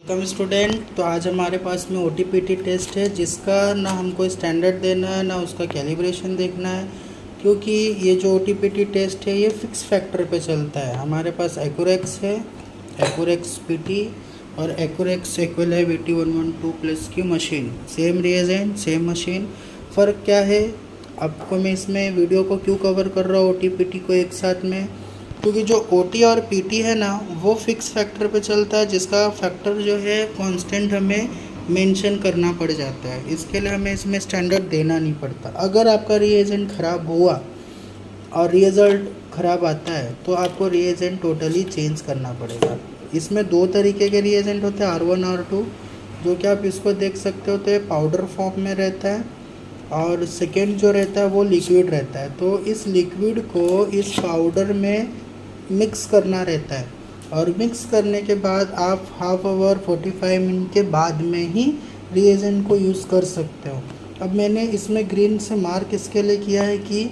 Welcome student. तो आज हमारे पास में OTPT टेस्ट है जिसका ना हमको स्टैंडर्ड देना है ना उसका कैलिब्रेशन देखना है, क्योंकि ये जो OTPT टेस्ट है ये फिक्स फैक्टर पे चलता है। हमारे पास एक्यूरेक्स है, एक्यूरेक्स PT और एक्यूरेक्स एक्विलाइव 8112 प्लस की machine, same reagent same machine. फ़र्क क्या है आपको मैं इसमें वीडियो को क्यों कवर कर रहा हूँ OTPT को एक साथ में, क्योंकि जो OT और PT है ना वो फिक्स फैक्टर पे चलता है, जिसका फैक्टर जो है कांस्टेंट हमें मेंशन करना पड़ जाता है। इसके लिए हमें इसमें स्टैंडर्ड देना नहीं पड़ता। अगर आपका रिएजेंट ख़राब हुआ और रिजल्ट ख़राब आता है तो आपको रिएजेंट टोटली चेंज करना पड़ेगा। इसमें दो तरीके के रिएजेंट होते हैं, R1 R2, जो कि आप इसको देख सकते हो तो ये पाउडर फॉर्म में रहता है और सेकेंड जो रहता है वो लिक्विड रहता है। तो इस लिक्विड को इस पाउडर में मिक्स करना रहता है और मिक्स करने के बाद आप हाफ आवर 45 मिनट के बाद में ही रिएजेंट को यूज़ कर सकते हो। अब मैंने इसमें ग्रीन से मार्क इसके लिए किया है कि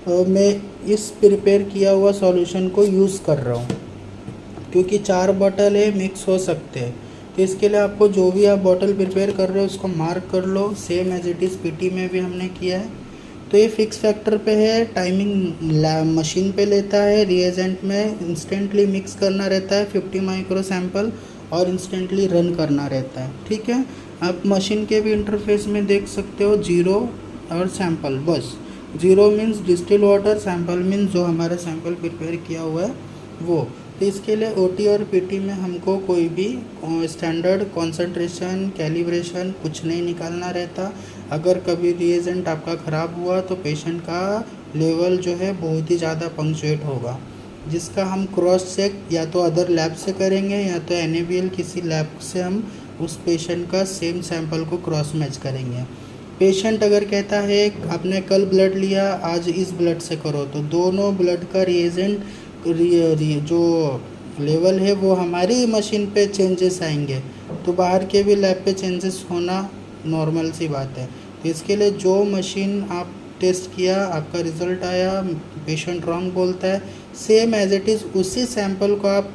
मैं इस प्रिपेयर किया हुआ सॉल्यूशन को यूज़ कर रहा हूँ, क्योंकि 4 बॉटल है, मिक्स हो सकते हैं। तो इसके लिए आपको जो भी आप बॉटल प्रिपेयर कर रहे हो उसको मार्क कर लो, same as it is PT में भी हमने किया है। तो ये फिक्स फैक्टर पे है, टाइमिंग मशीन पे लेता है, रिएजेंट में इंस्टेंटली मिक्स करना रहता है 50 माइक्रो सैंपल और इंस्टेंटली रन करना रहता है। ठीक है, आप मशीन के भी इंटरफेस में देख सकते हो 0 और सैंपल, बस 0 means distil water, sample means जो हमारा सैंपल प्रिपेयर किया हुआ है वो। तो इसके लिए OT और PT में हमको कोई भी स्टैंडर्ड कॉन्सेंट्रेशन कैलिब्रेशन कुछ नहीं निकालना रहता। अगर कभी रिएजेंट आपका ख़राब हुआ तो पेशेंट का लेवल जो है बहुत ही ज़्यादा पंक्चुएट होगा, जिसका हम क्रॉस चेक या तो अदर लैब से करेंगे या तो NABL किसी लैब से हम उस पेशेंट का सेम सैंपल को क्रॉस मैच करेंगे। पेशेंट अगर कहता है आपने कल ब्लड लिया आज इस ब्लड से करो, तो दोनों ब्लड का रिएजेंट जो लेवल है वो हमारी मशीन पे चेंजेस आएंगे, तो बाहर के भी लैब पे चेंजेस होना नॉर्मल सी बात है। तो इसके लिए जो मशीन आप टेस्ट किया आपका रिज़ल्ट आया, पेशेंट रॉन्ग बोलता है, सेम एज इट इज़ उसी सैंपल को आप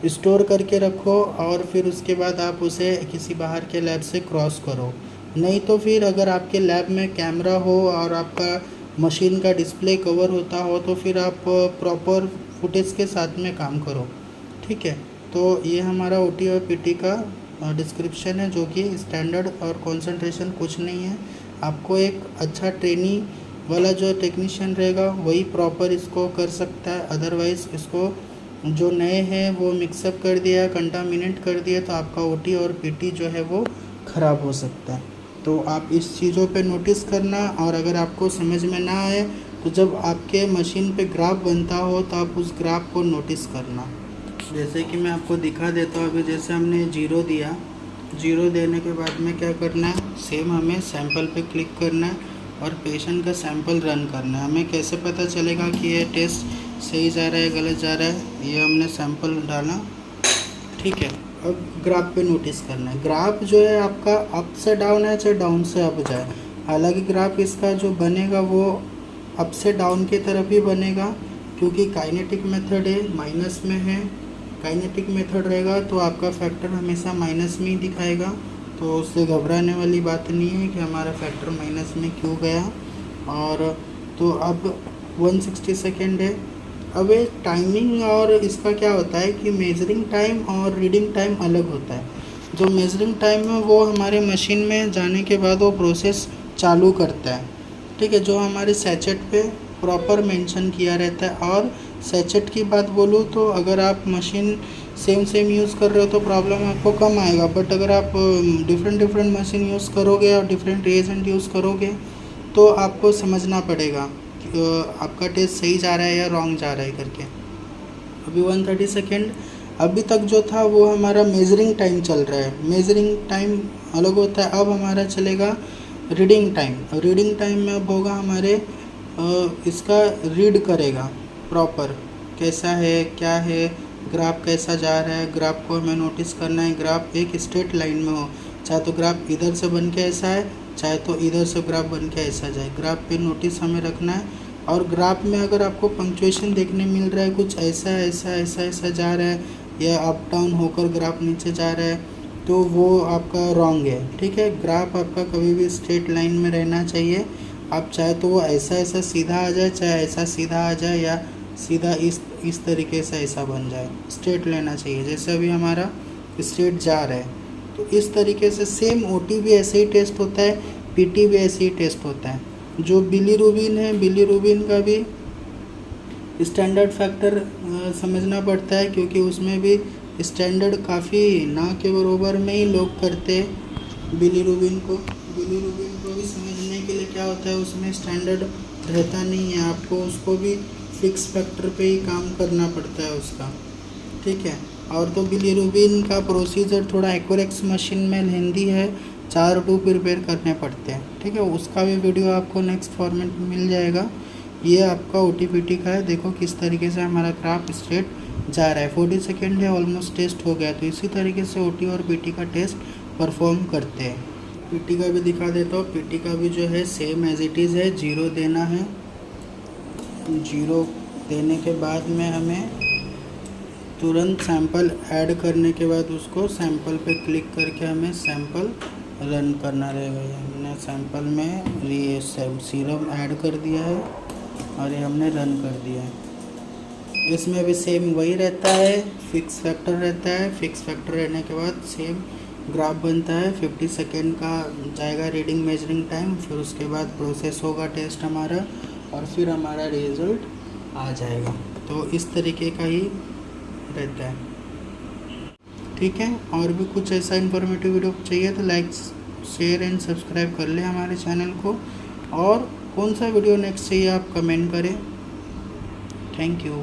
स्टोर करके रखो और फिर उसके बाद आप उसे किसी बाहर के लैब से क्रॉस करो। नहीं तो फिर अगर आपके लैब में कैमरा हो और आपका मशीन का डिस्प्ले कवर होता हो तो फिर आप प्रॉपर फुटेज के साथ में काम करो। ठीक है, तो ये हमारा OT और PT का डिस्क्रिप्शन है, जो कि स्टैंडर्ड और कंसंट्रेशन कुछ नहीं है। आपको एक अच्छा ट्रेनी वाला जो टेक्नीशियन रहेगा वही प्रॉपर इसको कर सकता है, अदरवाइज़ इसको जो नए हैं वो मिक्सअप कर दिया, कंटामिनेट कर दिया, तो आपका OT और PT जो है वो ख़राब हो सकता है। तो आप इस चीज़ों पे नोटिस करना, और अगर आपको समझ में ना आए तो जब आपके मशीन पे ग्राफ बनता हो तो आप उस ग्राफ को नोटिस करना। जैसे कि मैं आपको दिखा देता हूँ, अभी जैसे हमने 0 दिया, 0 देने के बाद में क्या करना है, सेम हमें सैंपल पे क्लिक करना है और पेशेंट का सैंपल रन करना है। हमें कैसे पता चलेगा कि ये टेस्ट सही जा रहा है गलत जा रहा है, ये हमने सैंपल डाला। ठीक है, अब ग्राफ पे नोटिस करना है। ग्राफ जो है आपका अप से डाउन है, चाहे डाउन से अप जाए। हालांकि ग्राफ इसका जो बनेगा वो अप से डाउन की तरफ ही बनेगा, क्योंकि काइनेटिक मेथड है, माइनस में है। काइनेटिक मेथड रहेगा तो आपका फैक्टर हमेशा माइनस में ही दिखाएगा, तो उससे घबराने वाली बात नहीं है कि हमारा फैक्टर माइनस में क्यों गया। और तो अब 160 सेकेंड है। अब ये टाइमिंग और इसका क्या होता है कि मेजरिंग टाइम और रीडिंग टाइम अलग होता है। जो मेजरिंग टाइम है वो हमारे मशीन में जाने के बाद वो प्रोसेस चालू करता है। ठीक है, जो हमारे सैचेट पे प्रॉपर मेंशन किया रहता है। और सैचेट की बात बोलूँ तो अगर आप मशीन सेम यूज़ कर रहे हो तो प्रॉब्लम आपको कम आएगा, बट अगर आप डिफरेंट मशीन यूज़ करोगे और डिफरेंट रिएजेंट यूज़ करोगे तो आपको समझना पड़ेगा कि आपका टेस्ट सही जा रहा है या रॉन्ग जा रहा है करके। अभी 130 सेकेंड अभी तक जो था वो हमारा मेजरिंग टाइम चल रहा है। मेजरिंग टाइम अलग होता है। अब हमारा चलेगा रीडिंग टाइम। रीडिंग टाइम में अब होगा हमारे इसका रीड करेगा प्रॉपर कैसा है क्या है, ग्राफ कैसा जा रहा है। ग्राफ को हमें नोटिस करना है। ग्राफ एक स्ट्रेट लाइन में हो, चाहे तो ग्राफ इधर से बन के ऐसा है, चाहे तो इधर से ग्राफ बन के ऐसा जाए। ग्राफ पे नोटिस हमें रखना है। और ग्राफ में अगर आपको पंक्चुएशन देखने मिल रहा है कुछ ऐसा ऐसा ऐसा ऐसा जा रहा है या अप डाउन होकर ग्राफ नीचे जा रहा है, तो वो आपका रॉन्ग है। ठीक है, ग्राफ आपका कभी भी स्ट्रेट लाइन में रहना चाहिए। आप चाहे तो वो ऐसा ऐसा सीधा आ जाए, चाहे ऐसा सीधा आ जाए, या सीधा इस तरीके से ऐसा बन जाए, स्ट्रेट लेना चाहिए। जैसे अभी हमारा स्ट्रेट जा रहा है, तो इस तरीके से सेम ओटी भी ऐसे ही टेस्ट होता है, पीटी भी ऐसे ही टेस्ट होता है। जो बिलीरुबिन है, बिलीरुबिन का भी स्टैंडर्ड फैक्टर समझना पड़ता है, क्योंकि उसमें भी स्टैंडर्ड काफ़ी ना के बराबर में ही लोग करते हैं बिलीरुबिन को। बिलीरुबिन को भी समझने के लिए क्या होता है, उसमें स्टैंडर्ड रहता नहीं है, आपको उसको भी फिक्स फैक्टर पे ही काम करना पड़ता है उसका। ठीक है, और तो बिलीरुबिन का प्रोसीजर थोड़ा एक्यूरेक्स मशीन में लेंदी है, 4 टू प्रिपेयर करने पड़ते हैं। ठीक है, उसका भी वीडियो आपको नेक्स्ट फॉर्मेट में मिल जाएगा। ये आपका ओटीपीटी का है, देखो किस तरीके से हमारा ग्राफ स्ट्रेट जा रहा है। 40 सेकेंड है, ऑलमोस्ट टेस्ट हो गया। तो इसी तरीके से ओटी और पीटी का टेस्ट परफॉर्म करते हैं। पीटी का भी दिखा देता हूँ। पीटी का भी जो है सेम एज इट इज़ है, 0 देना है। 0 देने के बाद में हमें तुरंत सैंपल ऐड करने के बाद उसको सैंपल पे क्लिक करके हमें सैंपल रन करना रहेगा। हमने सैंपल में ये सीरम ऐड कर दिया है और ये हमने रन कर दिया है। इसमें भी सेम वही रहता है, फिक्स फैक्टर रहता है। फिक्स फैक्टर रहने के बाद सेम ग्राफ बनता है। 50 सेकेंड का जाएगा रीडिंग मेजरिंग टाइम, फिर उसके बाद प्रोसेस होगा टेस्ट हमारा, और फिर हमारा रिजल्ट आ जाएगा। तो इस तरीके का ही रहता है। ठीक है, और भी कुछ ऐसा इन्फॉर्मेटिव वीडियो चाहिए तो लाइक शेयर एंड सब्सक्राइब कर लें हमारे चैनल को। और कौन सा वीडियो नेक्स्ट चाहिए आप कमेंट करें। Thank you.